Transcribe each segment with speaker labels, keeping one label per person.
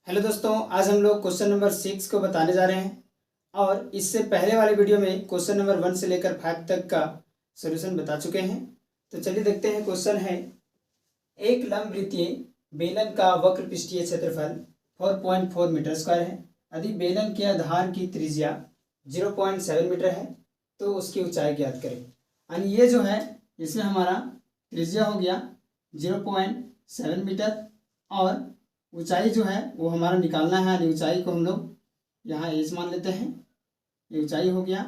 Speaker 1: Hello दोस्तों, आज हम लोग क्वेश्चन नंबर 6 को बताने जा रहे हैं। और इससे पहले वाले वीडियो में क्वेश्चन नंबर 1 से लेकर 5 तक का सॉल्यूशन बता चुके हैं। तो चलिए देखते हैं। क्वेश्चन है, एक लंबवृत्तीय बेलन का वक्र पृष्ठीय क्षेत्रफल 4.4 मीटर स्क्वायर है। यदि बेलन के आधार की त्रिज्या 0.7 मीटर है तो उसकी ऊंचाई ज्ञात करें। यानी ये जो है, इसमें हमारा त्रिज्या हो गया 0.7 मीटर और ऊंचाई जो है वो हमारा निकालना है। यानी ऊंचाई को हम लोग यहाँ एच मान लेते हैं। ये ऊंचाई हो गया।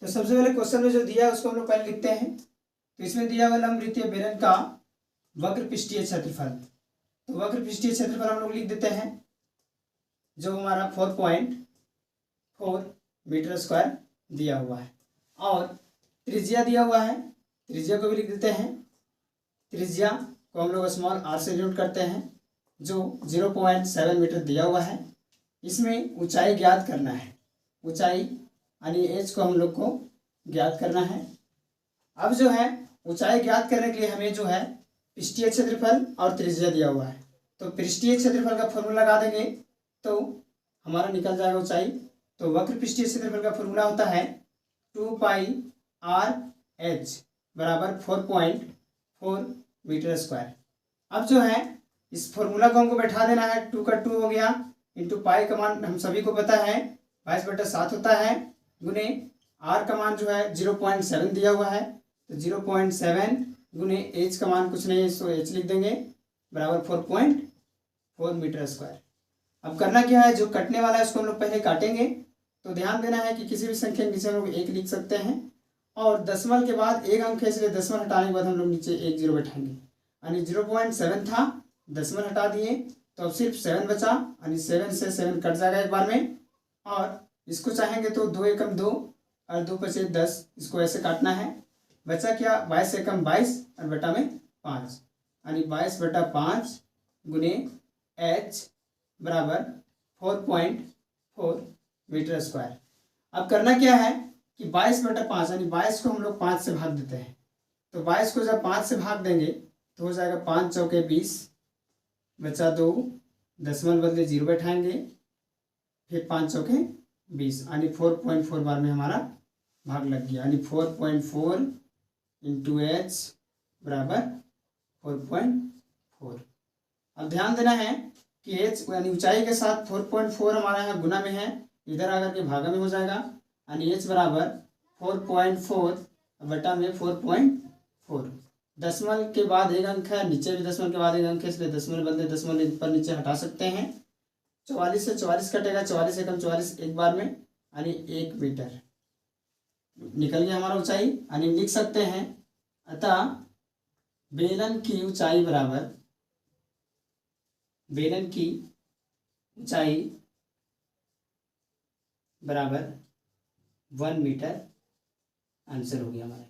Speaker 1: तो सबसे पहले क्वेश्चन में जो दिया है उसको हम लोग पहले लिखते हैं। तो इसमें दिया हुआ लंबवृत्तीय बेलन का वक्र पृष्ठीय क्षेत्रफल, तो वक्र पृष्ठीय क्षेत्रफल हम लोग लिख देते हैं जो हमारा 4.4 मीटर स्क्वायर दिया हुआ है। और त्रिज्या दिया हुआ है, त्रिज्या को भी लिख देते हैं। त्रिज्या को हम लोग स्मॉल आर से डिनोट करते हैं जो 0.7 मीटर दिया हुआ है। इसमें ऊंचाई ज्ञात करना है। ऊंचाई यानी एच को हम लोग को ज्ञात करना है। अब जो है ऊंचाई ज्ञात करने के लिए हमें जो है पृष्ठीय क्षेत्रफल और त्रिज्या दिया हुआ है। तो पृष्ठीय क्षेत्रफल का फॉर्मूला लगा देंगे तो हमारा निकल जाएगा ऊंचाई। तो वक्र पृष्ठीय क्षेत्रफल का फॉर्मूला होता है 2πr/h बराबर 4.4 मीटर स्क्वायर। अब जो है इस फॉर्मूला को हमको बैठा देना है। 2 का 2 हो गया इंटू पाई का मान हम सभी को पता है 22/7 होता है, गुने आर का मान जो है 0.7 दिया हुआ है। तो 0.7 गुने एच का मान कुछ नहीं है, इसको एच लिख देंगे बराबर 4.4 मीटर स्क्वायर। अब करना क्या है, जो कटने वाला है उसको हम लोग पहले काटेंगे। तो ध्यान देना है कि किसी भी संख्या के नीचे हम लोग 1 लिख सकते हैं और दशमलव के बाद 1 अंक है, इसलिए दशमलव हटाने के बाद हम लोग नीचे 1 0 बैठाएंगे। यानी 0.7 था, दशमलव हटा दिए तो अब सिर्फ 7 बचा। यानी 7 से 7 कट जाएगा एक बार में। और इसको चाहेंगे तो 2 एकम 2 और 2 पचे 10, इसको ऐसे काटना है। बचा क्या, 22 एकम 22 और बटा में 5, यानी 22/5 गुने एच बराबर 4.4 मीटर स्क्वायर। अब करना क्या है कि 22/5 यानी 22 को हम लोग 5 से भाग देते हैं। तो 22 को जब 5 से भाग देंगे तो हो जाएगा 5 चौके 20, बचा 2, दशमलव बदले 0 बैठाएंगे, फिर 5 चौके 20, यानी 4.4 बार में हमारा भाग लग गया। यानी 4.4 इंटू एच बराबर 4.4। अब ध्यान देना है कि एच यानी ऊंचाई के साथ 4.4 हमारा यहाँ गुना में है, इधर आकर के भागा में हो जाएगा। यानी एच बराबर 4.4 बटा में 4.4। दशमलव के बाद 1 अंक है, नीचे भी दशमलव के बाद 1 अंक है, इसलिए दशमलव बदले दशमलव पर नीचे हटा सकते हैं। 44 से 44 कटेगा, 44 एकम 44 एक बार में, यानी 1 मीटर निकल गया हमारा ऊंचाई। यानी लिख सकते हैं अतः बेलन की ऊंचाई बराबर, बेलन की ऊंचाई बराबर 1 मीटर आंसर हो गया हमारा।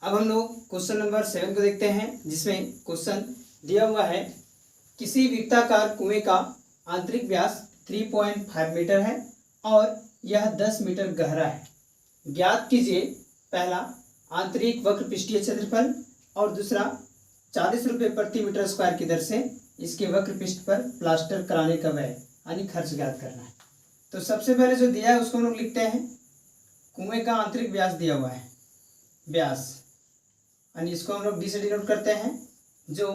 Speaker 1: अब हम लोग क्वेश्चन नंबर 7 को देखते हैं, जिसमें क्वेश्चन दिया हुआ है, किसी वृत्ताकार कुएं का आंतरिक व्यास 3.5 मीटर है और यह 10 मीटर गहरा है। ज्ञात कीजिए पहला आंतरिक वक्र पृष्ठीय क्षेत्रफल और दूसरा 40 रुपये प्रति मीटर स्क्वायर की दर से इसके वक्र पृष्ठ पर प्लास्टर कराने का व्यय यानी खर्च ज्ञात करना है। तो सबसे पहले जो दिया है उसको हम लोग लिखते हैं। कुएं का आंतरिक व्यास दिया हुआ है, व्यास यानी इसको हम लोग डी से डिनोट करते हैं जो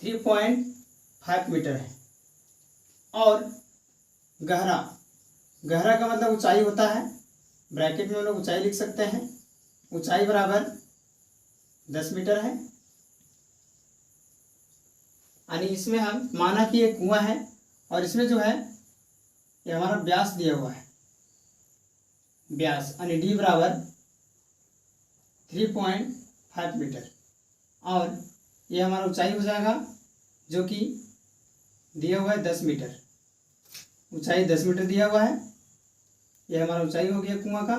Speaker 1: 3.5 मीटर है। और गहरा, गहरा का मतलब ऊंचाई होता है, ब्रैकेट में हम लोग ऊंचाई लिख सकते हैं। ऊंचाई बराबर 10 मीटर है। यानी इसमें हम माना कि ये कुआं है और इसमें जो है ये हमारा व्यास दिया हुआ है, व्यास यानी डी बराबर 3.5 मीटर और ये हमारा ऊंचाई हो जाएगा जो कि दिया हुआ है 10 मीटर। ऊंचाई 10 मीटर दिया हुआ है, ये हमारा ऊंचाई हो गया कुआं का।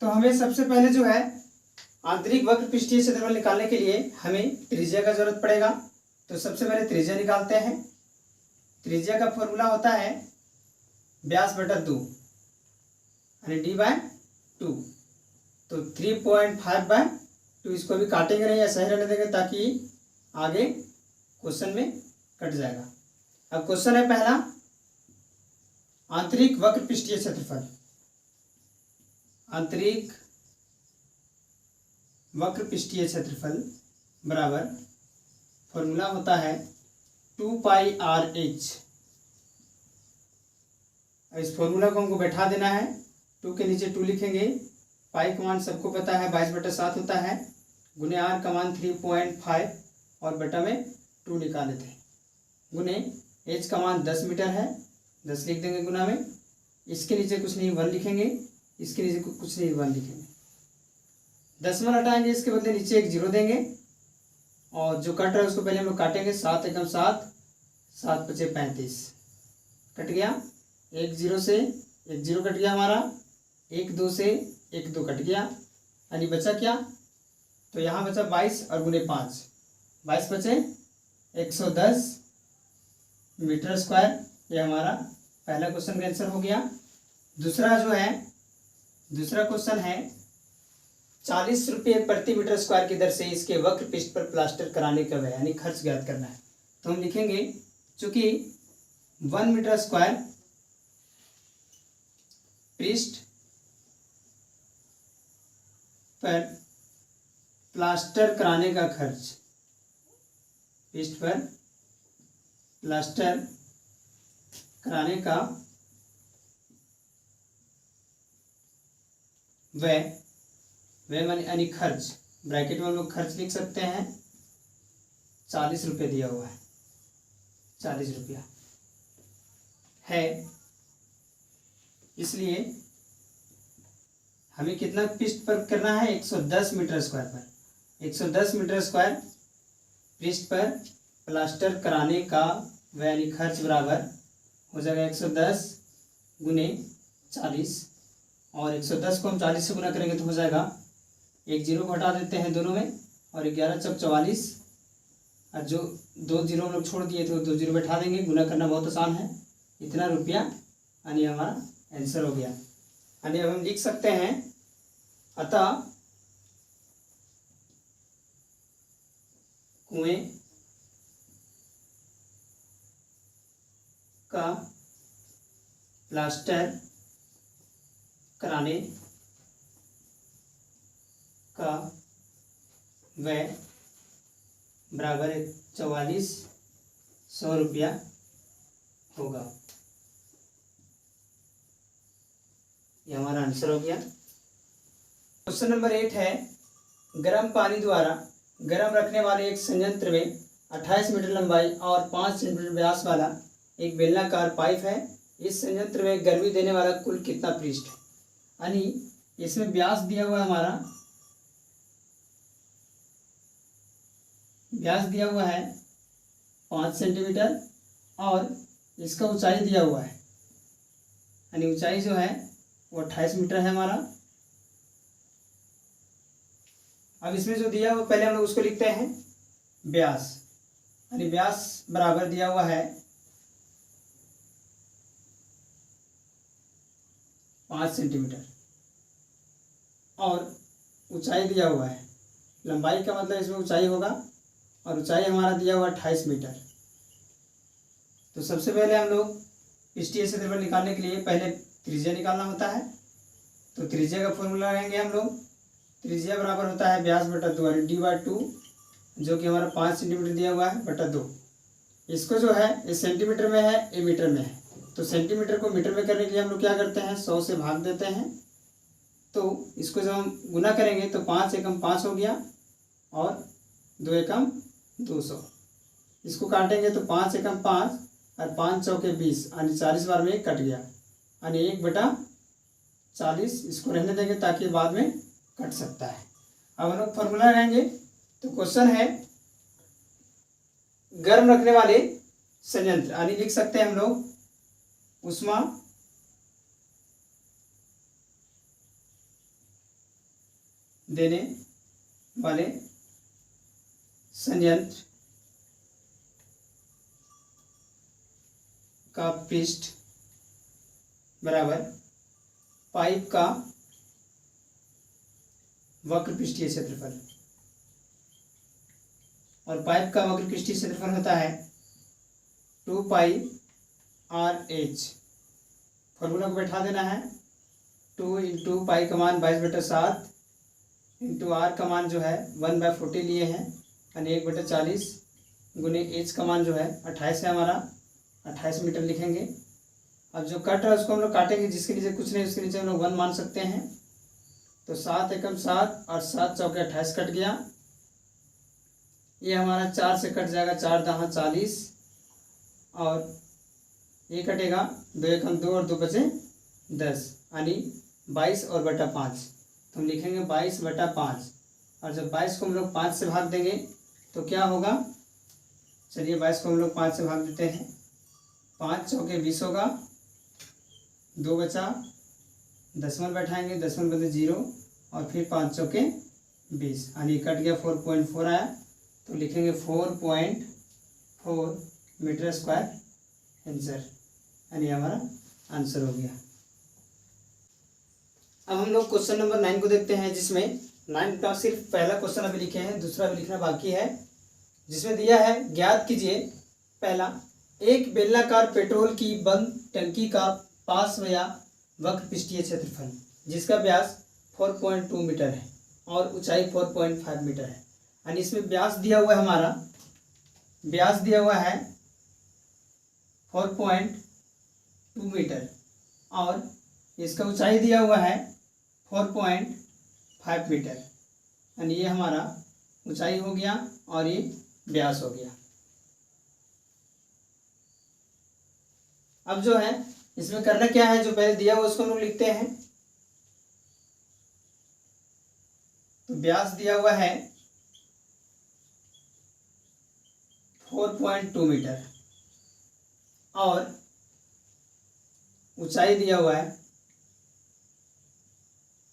Speaker 1: तो हमें सबसे पहले जो है आंतरिक वक्र पृष्ठीय क्षेत्रफल निकालने के लिए हमें त्रिज्या का जरूरत पड़ेगा। तो सबसे पहले त्रिज्या निकालते हैं। त्रिज्या का फॉर्मूला होता है व्यास बटा 2 यानी d/2। तो 3.5/2, इसको भी काटेंगे नहीं या सही रहने देंगे ताकि आगे क्वेश्चन में कट जाएगा। अब क्वेश्चन है पहला, आंतरिक वक्र पृष्ठीय क्षेत्रफल। आंतरिक वक्र पृष्ठीय क्षेत्रफल बराबर फॉर्मूला होता है 2πr/h। इस फॉर्मूला को हमको बैठा देना है। 2 के नीचे 2 लिखेंगे। पाई का मान सबको पता है 22/7 होता है, गुने आर का मान 3.5 और बटा में 2 निकाले थे, गुने एच का मान 10 मीटर है, 10 लिख देंगे गुना में। इसके नीचे कुछ नहीं 1 लिखेंगे, इसके नीचे कुछ नहीं 1 लिखेंगे। 10 हटाएंगे, इसके बदले नीचे एक 0 देंगे और जो कट रहा है उसको पहले हम लोग काटेंगे। 7 एकम 7, 7 पचे 35, कट गया। 1 0 से 1 0 कट गया हमारा, 1 2 से 1 2 कट गया, यानी बचा क्या, तो यहाँ बचा 22 और गुने 5, 22 बचे 110 मीटर स्क्वायर। ये हमारा पहला क्वेश्चन का आंसर हो गया। दूसरा जो है, दूसरा क्वेश्चन है 40 रुपये प्रति मीटर स्क्वायर की दर से इसके वक्र पृष्ठ पर प्लास्टर कराने का व्यय यानी खर्च ज्ञात करना है। तो हम लिखेंगे चूंकि 1 मीटर स्क्वायर पृष्ठ पर प्लास्टर कराने का खर्च, पृष्ठ पर प्लास्टर कराने का व्यय माने यानी खर्च, ब्रैकेट में हम लोग खर्च लिख सकते हैं। 40 रुपये दिया हुआ है, 40 रुपया है, इसलिए हमें कितना पृष्ठ पर करना है, 110 मीटर स्क्वायर पर। 110 मीटर स्क्वायर पृष्ठ पर प्लास्टर कराने का व्यय यानी खर्च बराबर हो जाएगा 110 गुने 40, और 110 को हम 40 से गुना करेंगे तो हो जाएगा, एक 0 को हटा देते हैं दोनों में, और 11 चौक 44, और जो 2 0 हम लोग छोड़ दिए थे 2 0 बैठा देंगे। गुना करना बहुत आसान है। इतना रुपया यानी हमारा आंसर हो गया। यानी अब हम लिख सकते हैं, अतः कुएं का प्लास्टर कराने का व्यय बराबर 4400 रुपया होगा। ये हमारा आंसर हो गया। क्वेश्चन नंबर 8 है, गर्म पानी द्वारा गर्म रखने वाले एक संयंत्र में 28 मीटर लंबाई और 5 सेंटीमीटर व्यास वाला एक बेलनाकार पाइप है। इस संयंत्र में गर्मी देने वाला कुल कितना पृष्ठ है, यानी इसमें व्यास दिया हुआ है हमारा, व्यास दिया हुआ है 5 सेंटीमीटर और इसका ऊंचाई दिया हुआ है, यानी ऊंचाई जो है वो 28 मीटर है हमारा। अब इसमें जो दिया हुआ पहले हम लोग उसको लिखते हैं व्यास, यानी व्यास बराबर दिया हुआ है 5 सेंटीमीटर और ऊंचाई दिया हुआ है, लंबाई का मतलब इसमें ऊंचाई होगा, और ऊंचाई हमारा दिया हुआ 28 मीटर। तो सबसे पहले हम लोग पृष्ठीय क्षेत्रफल निकालने के लिए पहले त्रिज्या निकालना होता है। तो त्रिज्या का फॉर्मूला लगाएंगे हम लोग। त्रिज्या बराबर होता है व्यास बटा 2 यानी d/2, जो कि हमारा 5 सेंटीमीटर दिया हुआ है बटा 2। इसको जो है ये सेंटीमीटर में है, ये मीटर में है, तो सेंटीमीटर को मीटर में करने के लिए हम लोग क्या करते हैं, 100 से भाग देते हैं। तो इसको जब हम गुना करेंगे तो 5 एकम 5 हो गया और 2 एकम 200। इसको काटेंगे तो 5 एकम 5 और 5 चौके 20, यानी 40 बार में कट गया, यानी 1/40। इसको रहने देंगे ताकि बाद में कट सकता है। अब हम लोग फॉर्मूला लगाएंगे। तो क्वेश्चन है गर्म रखने वाले संयंत्र, यानी लिख सकते हैं हम लोग उष्मा देने वाले संयंत्र का पृष्ठ बराबर पाइप का वक्र पृष्ठीय क्षेत्रफल, और पाइप का वक्र पृष्ठीय क्षेत्रफल होता है 2πr/h। फॉर्मूला को बैठा देना है। 2 × पाई का मान 22/7 इंटू आर का मान जो है 1/40 लिए हैं यानी 1/40 गुने एच का मान जो है 28 है हमारा, 28 मीटर लिखेंगे। अब जो कट रहा है उसको हम लोग काटेंगे, जिसके नीचे कुछ नहीं उसके नीचे हम लोग 1 मान सकते हैं। तो 7 एकम 7 और 7 चौके 28 कट गया। ये हमारा 4 से कट जाएगा, 4 दहा 40 और ये कटेगा 2 एकम 2 और 2 बचे 10 यानी 22 और बटा 5। तो हम लिखेंगे 22/5 और जब 22 को हम लोग 5 से भाग देंगे तो क्या होगा, चलिए 22 को हम लोग 5 से भाग देते हैं। 5 चौके 20 होगा, 2 बचा, दशमलव बैठाएंगे, दशमलव बदले 0 और फिर 5 चौके 20 यानी कट गया 4.4 आया। तो लिखेंगे 4.4 मीटर स्क्वायर आंसर, यानी हमारा आंसर हो गया। अब हम लोग क्वेश्चन नंबर 9 को देखते हैं, जिसमें 9 का सिर्फ पहला क्वेश्चन अभी लिखे हैं, दूसरा भी लिखना बाकी है। जिसमें दिया है ज्ञात कीजिए, पहला, एक बेलनाकार पेट्रोल की बंद टंकी का पार्श्व या वक्र पृष्ठीय क्षेत्रफल जिसका व्यास 4.2 मीटर है और ऊंचाई 4.5 मीटर है। यानी इसमें व्यास दिया हुआ है हमारा, व्यास दिया हुआ है 4.2 मीटर और इसका ऊंचाई दिया हुआ है 4.5 मीटर, यानी ये हमारा ऊंचाई हो गया और ये व्यास हो गया। अब जो है इसमें करना क्या है, जो पहले दिया हुआ उसको हम लोग लिखते हैं। तो व्यास दिया हुआ है 4.2 मीटर और ऊंचाई दिया हुआ है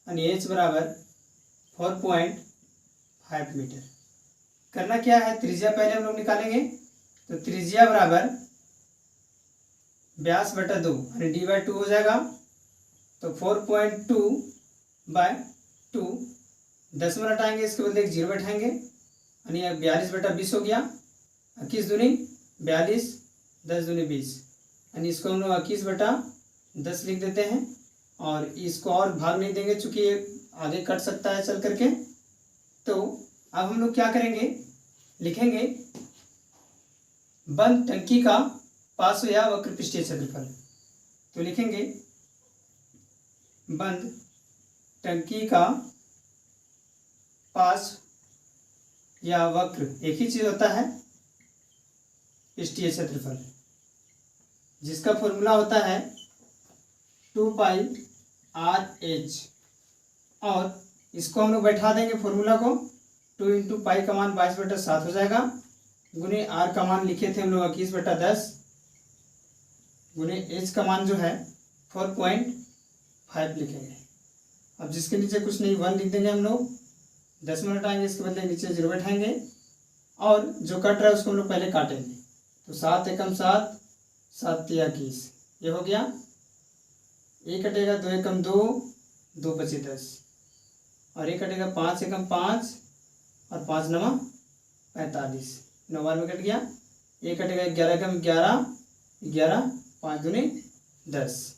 Speaker 1: यानी h बराबर 4.5 मीटर। करना क्या है, त्रिज्या पहले हम लोग निकालेंगे। तो त्रिज्या बराबर व्यास बटा 2 यानी d/2 हो जाएगा। तो 4.2/2 दशमलव हटाएंगे, इसके बदले एक 0 बैठाएंगे यानी 42/20 हो गया। 21 दूनी 42, 10 दूनी 20 यानी इसको हम लोग 21/10 लिख देते हैं और इसको और भाग नहीं देंगे चूंकि ये आगे कट सकता है चल करके। तो अब हम लोग क्या करेंगे, लिखेंगे बंद टंकी का पार्श्व या वक्र पृष्ठीय क्षेत्रफल। तो लिखेंगे बंद टंकी का पार्श्व या वक्र, एक ही चीज होता है, पृष्ठीय क्षेत्रफल, जिसका फॉर्मूला होता है 2πr/h और इसको हम लोग बैठा देंगे फॉर्मूला को। 2 × पाई का मान 22/7 हो जाएगा गुने आर का मान लिखे थे हम लोग 21/10 गुने एच का मान जो है 4.5 लिखेंगे। अब जिसके नीचे कुछ नहीं 1 लिख देंगे हम लोग, दशमलव हटाएंगे, इसके बदले नीचे 0 बैठाएंगे और जो कट रहा है उसको हम लोग पहले काटेंगे। तो 7 एकम 7, 7 तिया 21, ये हो गया। ये कटेगा 2 एकम 2, 2 बचे 10 और ये कटेगा 5 एकम 5 और 5 नवा 45, 9 बार में कट गया। ये कटेगा 11 एकम 11, 11, 5 दूनी 10,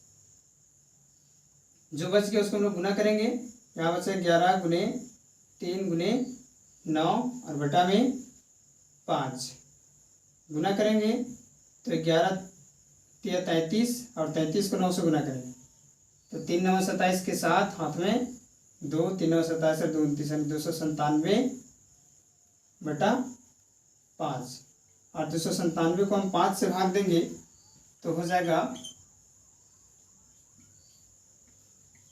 Speaker 1: जो बच गया उसको हम लोग गुना करेंगे। यहाँ बचा 11 गुने 3 गुने 9 और बटा में 5 गुना करेंगे तो 11 तिया 33 और 33 को 9 से गुना करेंगे तो 3 9 27 के साथ हाथ में 2, 3 9 27 और 2 29 297/5 और 297 को हम 5 से भाग देंगे तो हो जाएगा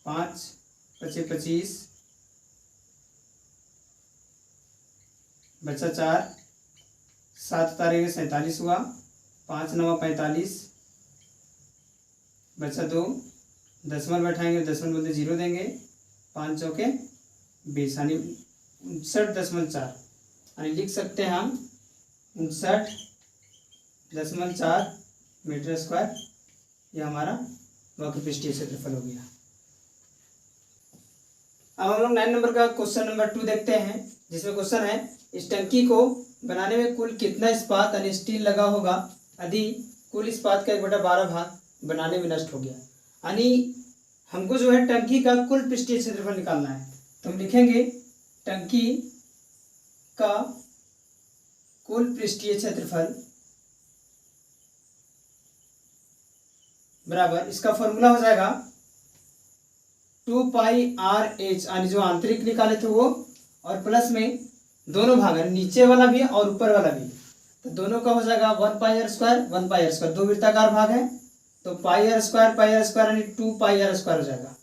Speaker 1: 5 × 25 बचा 4, 7 उतारेंगे 47 हुआ, 5 9 45 बचा 2, दशमलव बैठाएंगे, दशमलव बदले 0 देंगे, 5 चौके 20 यानी 59.4 यानी लिख सकते हैं हम 59.4 मीटर स्क्वायर। यह हमारा वक्र पृष्ठीय क्षेत्रफल हो गया। अब हम लोग 9 नंबर का क्वेश्चन नंबर 2 देखते हैं, जिसमें क्वेश्चन है इस टंकी को बनाने में कुल कितना इस्पात यानी स्टील लगा होगा यदि कुल इस्पात का 1/12 भाग बनाने में नष्ट हो गया। यानी हमको जो है टंकी का कुल पृष्ठीय क्षेत्रफल निकालना है। तो हम लिखेंगे टंकी का कुल पृष्ठीय क्षेत्रफल बराबर, इसका फॉर्मूला हो जाएगा 2πr(h) यानी जो आंतरिक निकाले थे वो, और प्लस में दोनों भाग है, नीचे वाला भी और ऊपर वाला भी, तो दोनों का हो जाएगा 1πr², दो वृत्ताकार भाग है तो πr² यानी 2πr² हो जाएगा।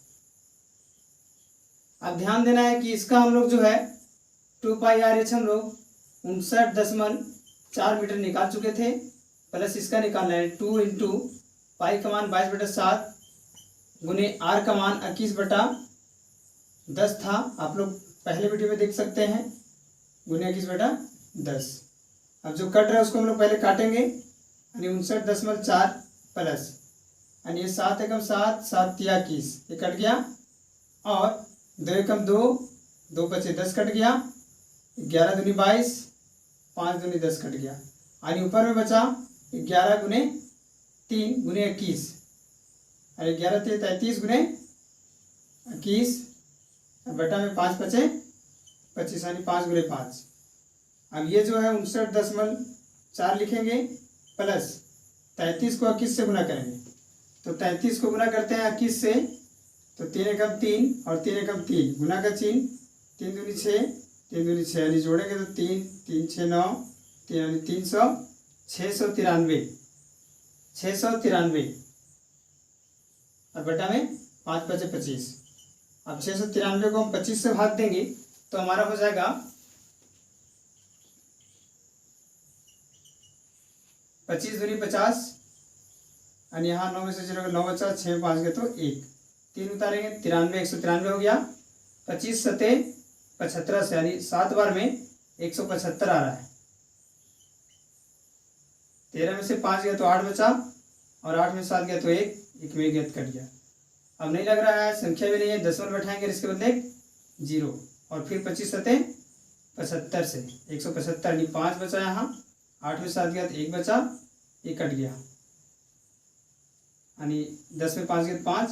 Speaker 1: अब ध्यान देना है कि इसका हम लोग जो है 2πr(h) हम लोग 59.4 मीटर निकाल चुके थे, प्लस इसका निकालना है 2 इंटू पाई का मान 22/7 गुने आर का मान 21/10 था, आप लोग पहले वीडियो में देख सकते हैं, गुने 21/10। अब जो कट रहा है उसको हम लोग पहले काटेंगे, यानी 59.4 प्लस, यानी ये 7 एकम 7, 7 तिया 21, ये कट गया, और 2 एकम 2, 2 बचे 10 कट गया, 11 दूनी 22, 5 दूनी 10 कट गया, यानी ऊपर में बचा 11 गुने 3 गुने 21, अरे 11 × 3 33 गुने 21, बटा में 5 बचे 25, यानी 5 गुने 5। अब ये जो है 59.4 लिखेंगे, प्लस 33 को 21 से गुना करेंगे, तो 33 को गुना करते हैं 21 से, तो 3 एकम 3 और 3 एकम 3, गुना का चिन्ह, 3 दूनी 6, 3 दूनी 6, यानी जोड़ेंगे तो 3 3 6 9, 3 यानी 300, 693 और बटा में 5 बचे 25। अब 693 को हम 25 से भाग देंगे तो हमारा हो जाएगा 25 दूनी 50, और यहाँ 9 में से 0 9 बचा, 6 में 5 गए तो 1, 3 उतारेंगे 93, 193 हो गया, 25 सते 75 से, यानी 7 बार में 175 आ रहा है, 13 में से 5 गया तो 8 बचा, और 8 में 7 गया तो 1 में 1 कट गया। अब नहीं लग रहा है, संख्या भी नहीं है, दशमलव बैठाएंगे इसके बदले 0, और फिर 25 सते 75 से 175, यानी 5 बचा यहाँ, 8 में 7 गया तो 1 बचा, 1 कट गया, यानी 10 में 5 गया तो 5,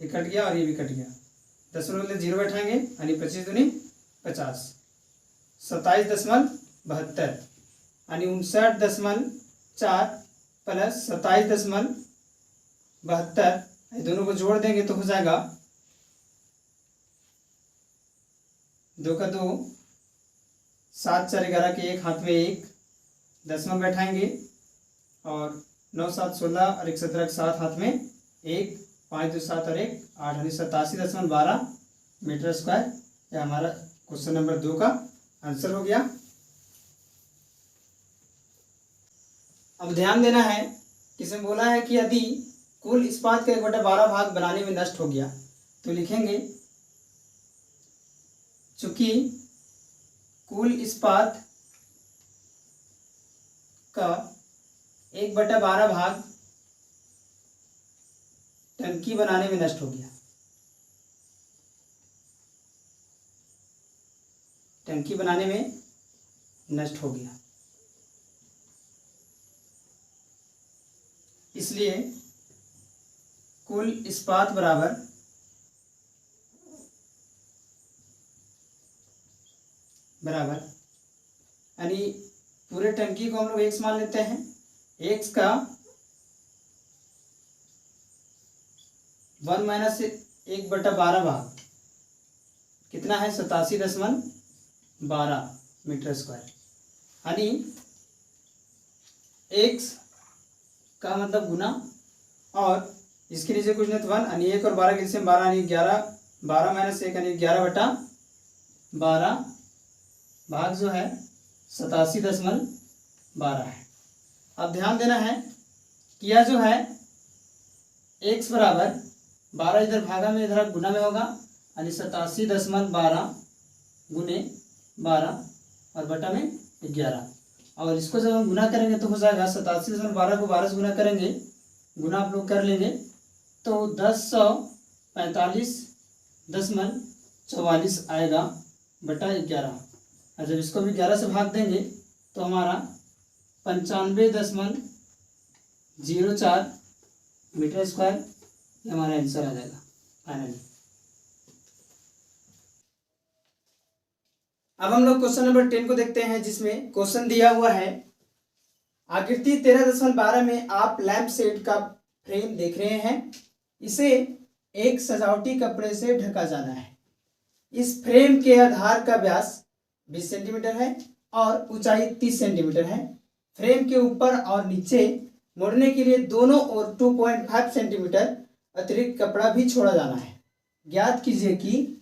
Speaker 1: 1 कट गया और ये भी कट गया, दशमलव बदले 0 बैठाएंगे, यानी 25 दूनी 50, 27.72, यानी 59.4 प्लस 27.72, दोनों को जोड़ देंगे तो हो जाएगा 2 का 2, 7 4 11 के 1 हाथ में 1, दशमलव बैठाएंगे, और 9 7 16 और 1 17 के 7 हाथ में 1, 5 2 7 और 1 8, यानी 87.12 मीटर स्क्वायर। यह हमारा क्वेश्चन नंबर 2 का आंसर हो गया। अब ध्यान देना है, इसमें बोला है कि यदि कुल इस्पात का 1/12 भाग बनाने में नष्ट हो गया तो लिखेंगे चूंकि कुल इस्पात का 1/12 भाग टंकी बनाने में नष्ट हो गया, टंकी बनाने में नष्ट हो गया, इसलिए कुल इस्पात बराबर यानी पूरे टंकी को हम लोग x मान लेते हैं, x का 1 माइनस 1/12 भाग कितना है 87.12 मीटर स्क्वायर, यानी x का मतलब गुना, और इसके नीचे कुछ नहीं तो 1, यानी 1 और 12 के नीचे 12, यानी 11, 12 माइनस 1 यानी 11/12 भाग जो है 87.12 है। अब ध्यान देना है कि यह जो है x बराबर 12 इधर भागा में इधर गुना में होगा, यानी 87.12 गुने 12 और बटा में 11, और इसको जब हम गुना करेंगे तो हो जाएगा 87.12 को 12 से गुना करेंगे, गुना आप लोग कर लेंगे तो 1045.44 आएगा बटा 11, और जब इसको भी 11 से भाग देंगे तो हमारा 95.04 मीटर स्क्वायर ये हमारा आंसर आ जाएगा फाइनली। अब हम लोग क्वेश्चन नंबर 10 को देखते हैं, जिसमें क्वेश्चन दिया हुआ है आकृति 13.12 में आप लैंप शेड का फ्रेम देख रहे हैं। इसे एक सजावटी कपड़े से ढका जाना है। इस फ्रेम के आधार का व्यास 20 सेंटीमीटर है और ऊंचाई 30 सेंटीमीटर है। फ्रेम के ऊपर और नीचे मोड़ने के लिए दोनों ओर 2.5 सेंटीमीटर अतिरिक्त कपड़ा भी छोड़ा जाना है। ज्ञात कीजिए कि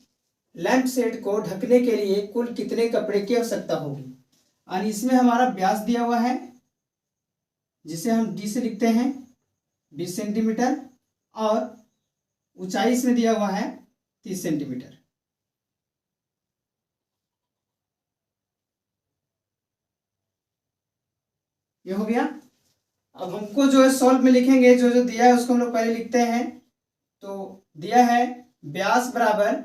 Speaker 1: लैंप शेड को ढकने के लिए कुल कितने कपड़े की आवश्यकता होगी। और इसमें हमारा व्यास दिया हुआ है, जिसे हम डी से लिखते हैं 20 सेंटीमीटर, और ऊंचाई इसमें दिया हुआ है 30 सेंटीमीटर। ये हो गया। अब हमको जो है सॉल्व में लिखेंगे, जो जो दिया है उसको हम लोग पहले लिखते हैं। तो दिया है व्यास बराबर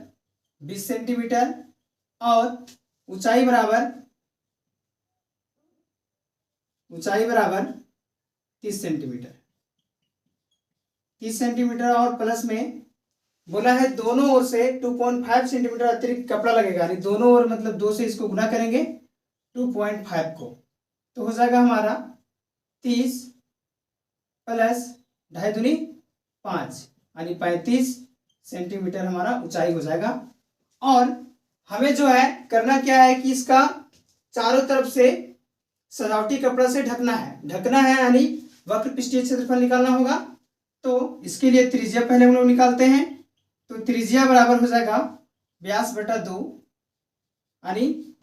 Speaker 1: 20 सेंटीमीटर और ऊंचाई बराबर 30 सेंटीमीटर। 30 सेंटीमीटर और प्लस में बोला है दोनों ओर से 2.5 सेंटीमीटर अतिरिक्त कपड़ा लगेगा, यानी दोनों ओर मतलब 2 से इसको गुना करेंगे 2.5 को, तो हो जाएगा हमारा 30 प्लस 2.5 दूनी 5 यानी 35 सेंटीमीटर हमारा ऊंचाई हो जाएगा। और हमें जो है करना क्या है कि इसका चारों तरफ से सजावटी कपड़ा से ढकना है यानी वक्र पृष्ठीय क्षेत्रफल निकालना होगा। तो इसके लिए त्रिज्या पहले हम लोग निकालते हैं। तो त्रिज्या बराबर हो जाएगा व्यास बटा 2 यानी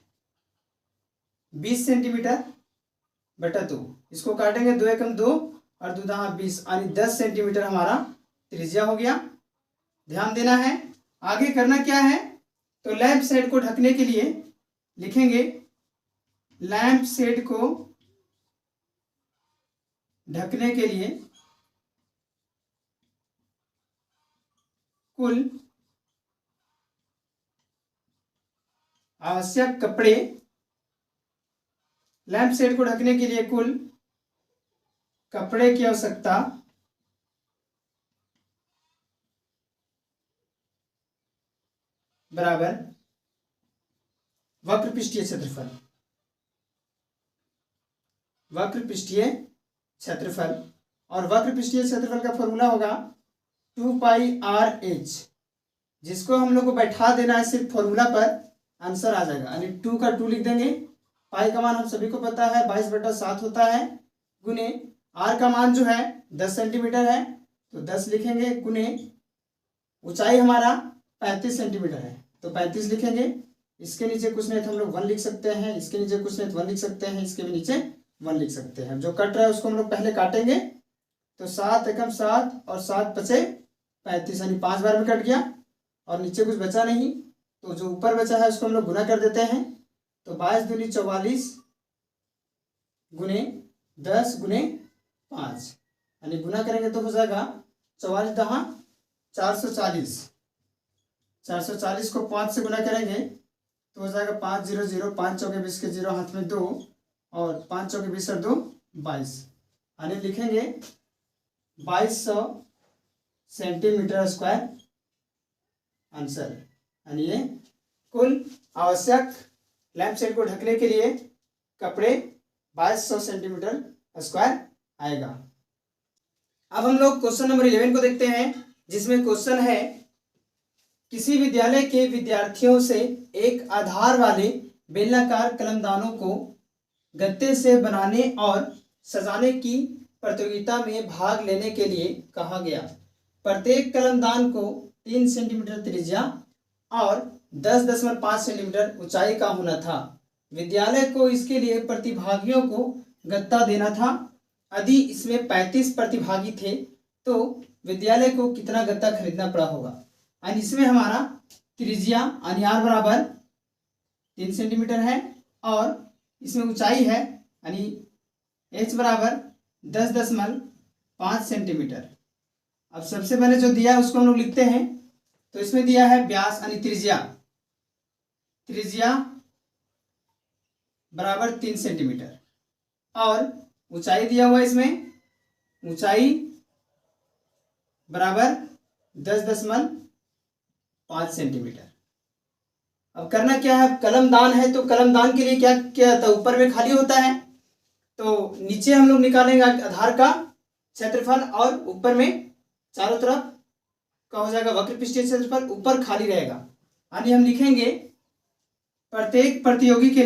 Speaker 1: 20 सेंटीमीटर बटा 2। इसको काटेंगे 2 एकम 2 और 2 दहा 20 यानी 10 सेंटीमीटर हमारा त्रिज्या हो गया। ध्यान देना है। आगे करना क्या है, तो लैंप शेड को ढकने के लिए लिखेंगे लैंप शेड को ढकने के लिए कुल आवश्यक कपड़े, लैंप शेड को ढकने के लिए कुल कपड़े की आवश्यकता बराबर वक्र पृष्ठीय क्षेत्रफल। वक्र पृष्ठीय क्षेत्रफल और वक्र पृष्ठीय क्षेत्रफल का फॉर्मूला होगा 2πr/h, जिसको हम लोग को बैठा देना है सिर्फ फॉर्मूला पर, आंसर आ जाएगा। यानी 2 का 2 लिख देंगे, पाई का मान हम सभी को पता है 22/7 होता है, गुने आर का मान जो है 10 सेंटीमीटर है तो 10 लिखेंगे, गुने ऊंचाई हमारा 35 सेंटीमीटर है तो 35 लिखेंगे। इसके नीचे कुछ नहीं तो हम लोग 1 लिख सकते हैं, इसके नीचे कुछ नहीं तो 1 लिख सकते हैं, इसके भी नीचे 1 लिख सकते हैं। जो कट रहा है उसको हम लोग पहले काटेंगे। तो 7 एकम 7 और 7 पचे 35 यानी 5 बार में कट गया और नीचे कुछ बचा नहीं, तो जो ऊपर बचा है उसको हम लोग गुना कर देते हैं। तो 22 दूनी 44 गुने 10 गुने 5 यानी गुना करेंगे तो हो जाएगा 44 दहा 440। 440 को 5 से गुना करेंगे तो हो जाएगा 500, 5 चौके 20 के 0 हाथ में 2 और 5 चौके 20 और 2 22 यानी लिखेंगे 2200 सेंटीमीटर स्क्वायर आंसर। यानी ये कुल आवश्यक लैंप शेड को ढकने के लिए कपड़े 2200 सेंटीमीटर स्क्वायर आएगा। अब हम लोग क्वेश्चन नंबर 11 को देखते हैं, जिसमें क्वेश्चन है किसी विद्यालय के विद्यार्थियों से एक आधार वाले बेलनाकार कलमदानों को गत्ते से बनाने और सजाने की प्रतियोगिता में भाग लेने के लिए कहा गया। प्रत्येक कलमदान को 3 सेंटीमीटर त्रिज्या और 10.5 सेंटीमीटर ऊंचाई का होना था। विद्यालय को इसके लिए प्रतिभागियों को गत्ता देना था। यदि इसमें 35 प्रतिभागी थे तो विद्यालय को कितना गत्ता खरीदना पड़ा होगा। और इसमें हमारा त्रिज्या आर बराबर 3 सेंटीमीटर है और इसमें ऊंचाई है यानी h बराबर 10.5 सेंटीमीटर। अब सबसे पहले जो दिया है उसको हम लोग लिखते हैं। तो इसमें दिया है व्यास यानी त्रिज्या बराबर 3 सेंटीमीटर और ऊंचाई दिया हुआ है इसमें, ऊंचाई बराबर 10.5 सेंटीमीटर। अब करना क्या है, कलमदान है तो कलमदान के लिए क्या क्या होता है, ऊपर में खाली होता है तो नीचे हम लोग निकालेंगे आधार का क्षेत्रफल और ऊपर में चारों तरफ का हो जाएगा वक्र पृष्ठीय क्षेत्रफल, ऊपर खाली रहेगा। यानी हम लिखेंगे प्रत्येक प्रतियोगी के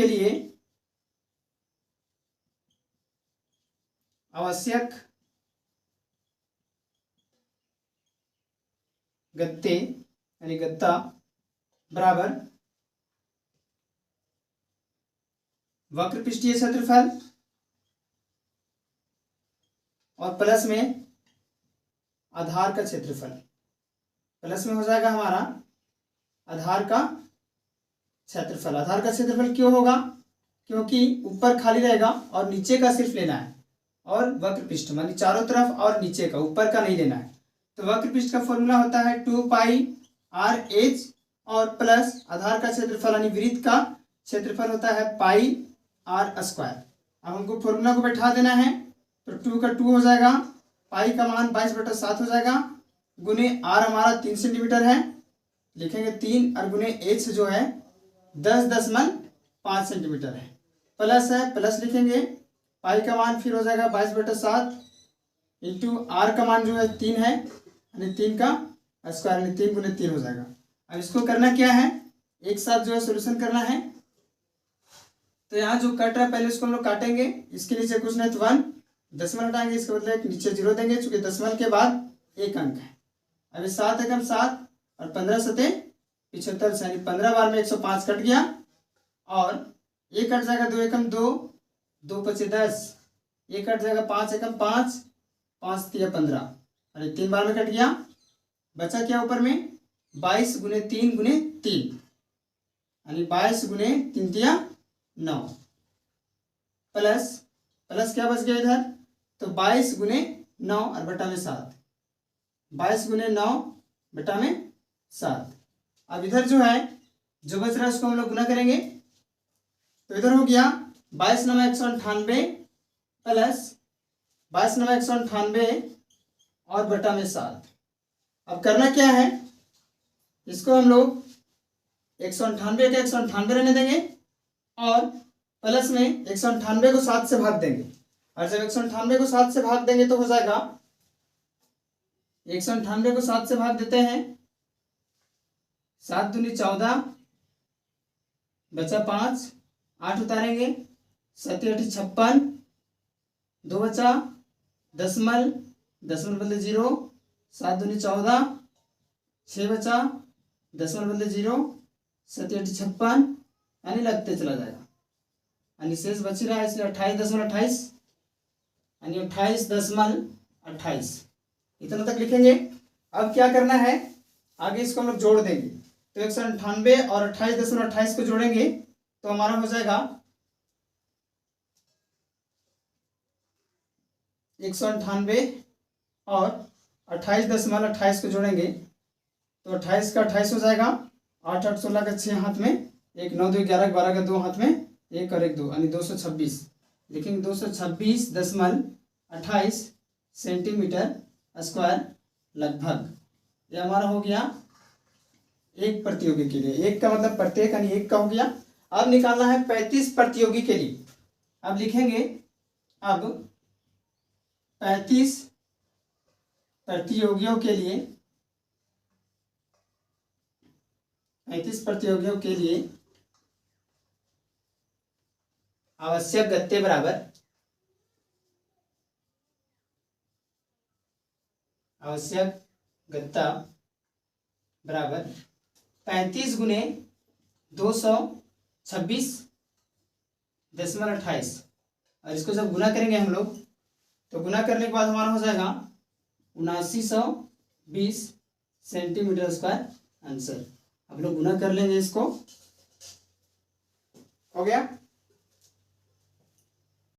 Speaker 1: लिए आवश्यक गत्ते यानी गत्ता बराबर वक्र पृष्ठीय क्षेत्रफल और प्लस में आधार का क्षेत्रफल। प्लस में हो जाएगा हमारा आधार का क्षेत्रफल। आधार का क्षेत्रफल क्यों होगा, क्योंकि ऊपर खाली रहेगा और नीचे का सिर्फ लेना है, और वक्र पृष्ठ मानी चारों तरफ और नीचे का, ऊपर का नहीं लेना है। तो वक्र पृष्ठ का फॉर्मूला होता है 2πr(h) और प्लस आधार का क्षेत्रफल यानी वृत्त का क्षेत्रफल होता है πr²। अब हमको फॉर्मूला को बैठा देना है तो 2 का 2 हो जाएगा, पाई का मान 22/7 हो जाएगा, गुने r हमारा 3 सेंटीमीटर है, लिखेंगे 3 और गुने h जो है 10.5 सेंटीमीटर है, प्लस है प्लस लिखेंगे, पाई का मान फिर हो जाएगा 22/7 इंटू r का मान जो है 3 है यानी 3 का स्क्वायर यानी 3 गुने 3 हो जाएगा। अब इसको करना क्या है, एक साथ जो है सोल्यूशन करना है। तो यहाँ जो कट रहा है पहले उसको हम लोग काटेंगे, इसके नीचे कुछ नहीं तो 1 दशमलव हटाएंगे, इसके बदले नीचे 0 देंगे, चूंकि दशमलव के बाद एक अंक है। अभी 7 एकम 7 और 15 सते 75 यानी 15 बार में 105 कट गया और एक कट जाएगा 2 एकम 2, 2 पचे 10, एक कट जाएगा 5 एकम 5, 5 तिया 15 अरे 3 बार में कट गया, बचा क्या ऊपर में 22 गुने 3 गुने 3 यानी 22 गुने 3 तिया 9 प्लस प्लस क्या बच गया इधर, तो 22 गुने 9 और बटा में 7, 22 गुने 9 बटा में 7। अब इधर जो है जो बच रहा है उसको हम लोग गुना करेंगे, तो इधर हो गया 22 9 198 प्लस 22 9 198 और बटा में 7। अब करना क्या है, इसको हम लोग 198 का 198 रहने देंगे और प्लस में 198 को 7 से भाग देंगे, और जब 198 को 7 से भाग देंगे तो हो जाएगा 198 को 7 से भाग देते हैं, 7 दूनी 14 बचा 5, 8 उतारेंगे 7 8 56, 2 बचा दशमलव दशमलव बदले 0, 7 दूनी 14, 6 बचा दशमलव बदले 0, 7 8 56 यानी लगते चला जाएगा यानी शेष बच रहा है, इसलिए 28.28 यानी 28.28 इतना तक लिखेंगे। अब क्या करना है, आगे इसको हम लोग जोड़ देंगे, तो 198 और 28.28 को जोड़ेंगे तो हमारा हो जाएगा 198 और 28.28 को जोड़ेंगे तो 28 का 28 हो जाएगा, 8 8 16 का 6 हाथ में, 1 9 2 11 12 का 2 हाथ में, 1 और 1 2 यानी 226 लिखेंगे, 226.28 सेंटीमीटर स्क्वायर लगभग। ये हमारा हो गया एक प्रतियोगी के लिए, एक का मतलब प्रत्येक यानी एक का हो गया। अब निकालना है 35 प्रतियोगी के लिए। अब लिखेंगे, अब 35 प्रतियोगियों के लिए, 35 प्रतियोगियों के लिए आवश्यक गत्ते बराबर, आवश्यक गत्ता बराबर 35 गुने 226.28 और इसको जब गुना करेंगे हम लोग तो गुना करने के बाद हमारा हो जाएगा 7920 सेंटीमीटर स्क्वायर आंसर। अब लोग गुना कर लेंगे, इसको हो गया।